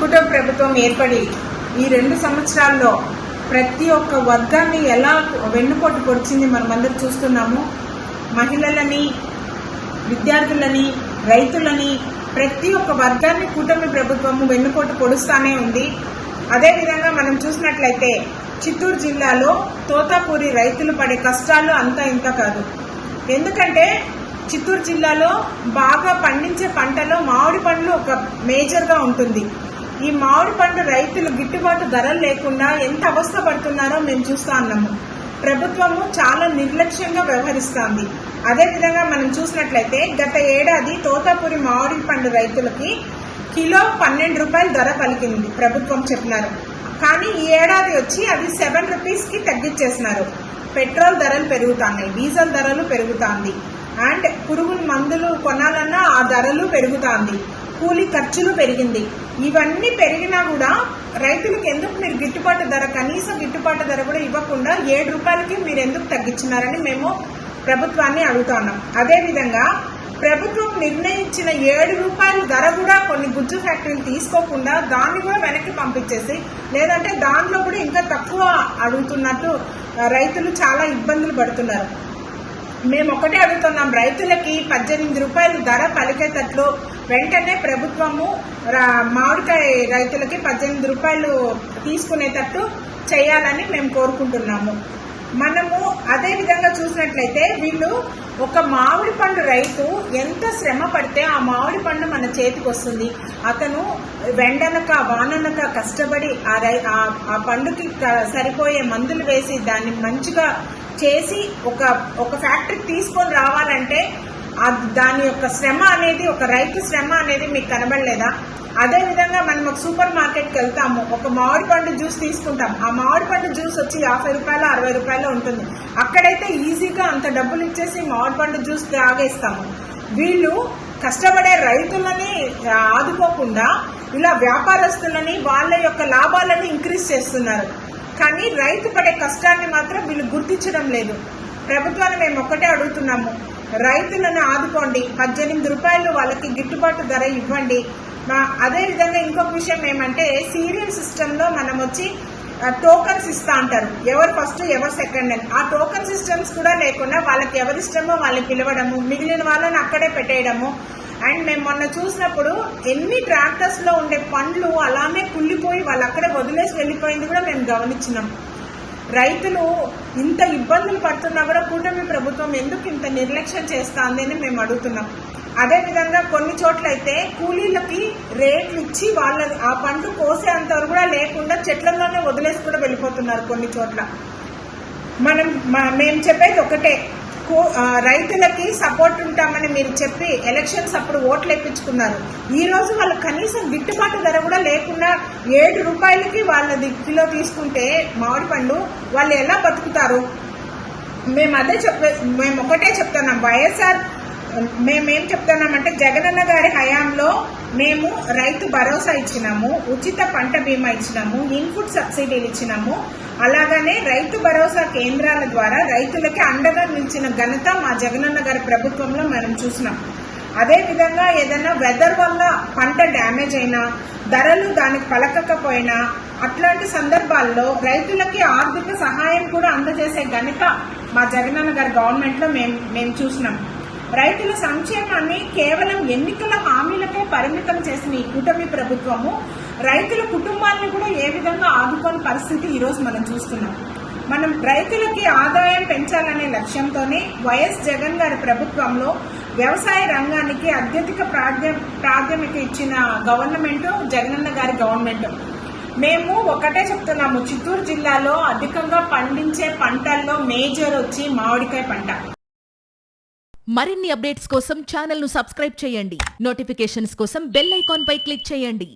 కుటుంబ ప్రభుత్వం ఏర్పడి ఈ 2 సంవత్సరాల్లో ప్రతి ఒక్క వర్గాన్ని ఎలా వెన్నుపోటు పొడిచింది మనమందరం చూస్తున్నాము. మహిళలని, విద్యార్థులని, రైతులని, ప్రతి ఒక్క వర్గాన్ని కూటమి ప్రభుత్వము వెన్నుపోటు పొడుస్తానే ఉంది. అదేవిధంగా మనం చూసినట్లయితే చిత్తూరు జిల్లాలో తోతాపూరి రైతులు పడే కష్టాలు అంతా ఇంత కాదు. ఎందుకంటే చిత్తూరు జిల్లాలో బాగా పండించే పంటలో మామిడి పండ్లు ఒక మేజర్గా ఉంటుంది. ఈ మామిడి పండు రైతులు గిట్టుబాటు ధరలు లేకుండా ఎంత అవస్థ పడుతున్నారో మేము చూస్తా ఉన్నాము. ప్రభుత్వము చాలా నిర్లక్ష్యంగా వ్యవహరిస్తోంది. అదేవిధంగా మనం చూసినట్లయితే గత ఏడాది తోతాపూరి మామిడి పండు రైతులకి కిలో 12 రూపాయలు ధర పలికింది ప్రభుత్వం చెప్పినారు. కానీ ఈ ఏడాది వచ్చి అది 7 రూపీస్కి తగ్గించేసినారు. పెట్రోల్ ధరలు పెరుగుతున్నాయి, డీజిల్ ధరలు పెరుగుతుంది, అండ్ పురుగుల మందులు కొనాలన్నా ఆ ధరలు పెరుగుతుంది, కూలీ ఖర్చులు పెరిగింది. ఇవన్నీ పెరిగినా కూడా రైతులకు ఎందుకు మీరు గిట్టుబాటు ధర, కనీస గిట్టుబాటు ధర కూడా ఇవ్వకుండా 7 రూపాయలకి మీరు ఎందుకు తగ్గించినారని మేము ప్రభుత్వాన్ని అడుగుతున్నాం. అదేవిధంగా ప్రభుత్వం నిర్ణయించిన 7 రూపాయల ధర కూడా కొన్ని గుజ్జు ఫ్యాక్టరీలు తీసుకోకుండా దాన్ని కూడా వెనక్కి పంపించేసి, లేదంటే దానిలో కూడా ఇంకా తక్కువ అడుగుతున్నట్టు రైతులు చాలా ఇబ్బందులు పడుతున్నారు. మేము ఒకటే అడుగుతున్నాం, రైతులకి 18 రూపాయలు ధర పలికేటట్లు వెంటనే ప్రభుత్వము మామిడికాయ రైతులకి 18 రూపాయలు తీసుకునేటట్టు చేయాలని మేము కోరుకుంటున్నాము. మనము అదే విధంగా చూసినట్లయితే వీళ్ళు ఒక మామిడి పండు రైతు ఎంత శ్రమ పడితే ఆ మామిడి పండు మన చేతికి వస్తుంది. అతను వెండనక వాననక కష్టపడి ఆ పండుకి సరిపోయే మందులు వేసి దాన్ని మంచిగా చేసి ఒక ఫ్యాక్టరీకి తీసుకొని రావాలంటే దాని యొక్క శ్రమ అనేది, ఒక రైతు శ్రమ అనేది మీకు కనబడలేదా? అదేవిధంగా మనం ఒక సూపర్ మార్కెట్కి వెళ్తాము, ఒక మామిడి పండు జ్యూస్ తీసుకుంటాం. ఆ మామిడి పండు జ్యూస్ వచ్చి 50 రూపాయలు 60 రూపాయలు ఉంటుంది. అక్కడైతే ఈజీగా అంత డబ్బులు ఇచ్చేసి మామిడి పండు జ్యూస్ తాగేస్తాము. వీళ్ళు కష్టపడే రైతులని ఆదుకోకుండా ఇలా వ్యాపారస్తులని వాళ్ళ యొక్క లాభాలని ఇంక్రీజ్ చేస్తున్నారు. కానీ రైతు పడే కష్టాన్ని మాత్రం వీళ్ళు గుర్తించడం లేదు. ప్రభుత్వాన్ని మేము ఒక్కటే అడుగుతున్నాము, రైతులను ఆదుకోండి, 18 రూపాయలు వాళ్ళకి గిట్టుబాటు ధర ఇవ్వండి. అదేవిధంగా ఇంకొక విషయం ఏమంటే, సీరియల్ సిస్టంలో మనం వచ్చి టోకన్స్ ఇస్తా అంటారు, ఎవరు ఫస్ట్ ఎవరు సెకండ్ అని. ఆ టోకన్ సిస్టమ్స్ కూడా లేకుండా వాళ్ళకి ఎవరిష్టమో వాళ్ళని పిలవడము, మిగిలిన వాళ్ళని అక్కడే పెట్టేయడము. అండ్ మేము మొన్న చూసినప్పుడు ఎన్ని ట్రాక్టర్స్ లో ఉండే పండ్లు అలానే కుళ్ళిపోయి వాళ్ళు అక్కడే వదిలేసి వెళ్ళిపోయింది కూడా మేము గమనించినాం. రైతులు ఇంత ఇబ్బందులు పడుతున్నా కూడా కూటమి ప్రభుత్వం ఎందుకు ఇంత నిర్లక్ష్యం చేస్తుంది అని మేము అడుగుతున్నాం. అదేవిధంగా కొన్ని చోట్ల అయితే కూలీలకి రేట్లు ఇచ్చి వాళ్ళ ఆ పంట కోసేంతవరకు కూడా లేకుండా చెట్లలోనే వదిలేసి కూడా వెళ్ళిపోతున్నారు కొన్ని చోట్ల. మేము చెప్పేది ఒకటే, రైతులకి సపోర్ట్ ఉంటామని మీరు చెప్పి ఎలక్షన్స్ అప్పుడు ఓట్లు వేయించుకున్నారు. ఈ రోజు వాళ్ళు కనీసం గిట్టుబాటు ధర కూడా లేకుండా 7 రూపాయలకి వాళ్ళది కిలో తీసుకుంటే మామిడి పండు వాళ్ళు ఎలా బతుకుతారు? మేము ఒకటే చెప్తున్నాం, వైఎస్ఆర్ మేమేం చెప్తున్నామంటే జగనన్న గారి హయాంలో మేము రైతు భరోసా ఇచ్చినాము, ఉచిత పంట బీమా ఇచ్చినాము, ఇన్పుట్ సబ్సిడీలు ఇచ్చినాము. అలాగనే రైతు భరోసా కేంద్రాల ద్వారా రైతులకి అండగా నిలిచిన ఘనత మా జగనన్న గారి ప్రభుత్వంలో మనం చూసినాం. అదేవిధంగా ఏదైనా వెదర్ వల్ల పంట డ్యామేజ్ అయినా, ధరలు దానికి పలకకపోయినా అట్లాంటి సందర్భాల్లో రైతులకి ఆర్థిక సహాయం కూడా అందజేసే ఘనత మా జగనన్న గారి గవర్నమెంట్లో మేము చూసినాం. రైతుల సంక్షేమాన్ని కేవలం ఎన్నికల హామీలకే పరిమితం చేసిన ఈ కూటమి ప్రభుత్వము రైతుల కుటుంబాలను కూడా ఏ విధంగా ఆదుకోని పరిస్థితి ఈరోజు మనం చూస్తున్నాం. మనం రైతులకి ఆదాయం పెంచాలనే లక్ష్యంతోనే వైఎస్ జగన్ గారి ప్రభుత్వంలో వ్యవసాయ రంగానికి అత్యధిక ప్రాధాన్యత ఇచ్చిన గవర్నమెంట్ జగనన్న గారి గవర్నమెంట్. మేము ఒకటే చెప్తున్నాము, చిత్తూరు జిల్లాలో అధికంగా పండించే పంటల్లో మేజర్ వచ్చి మామిడికాయ పంట. మరిన్ని అప్డేట్స్ కోసం ఛానల్ ను సబ్స్క్రైబ్ చేయండి. నోటిఫికేషన్స్ కోసం బెల్ ఐకాన్ పై క్లిక్ చేయండి.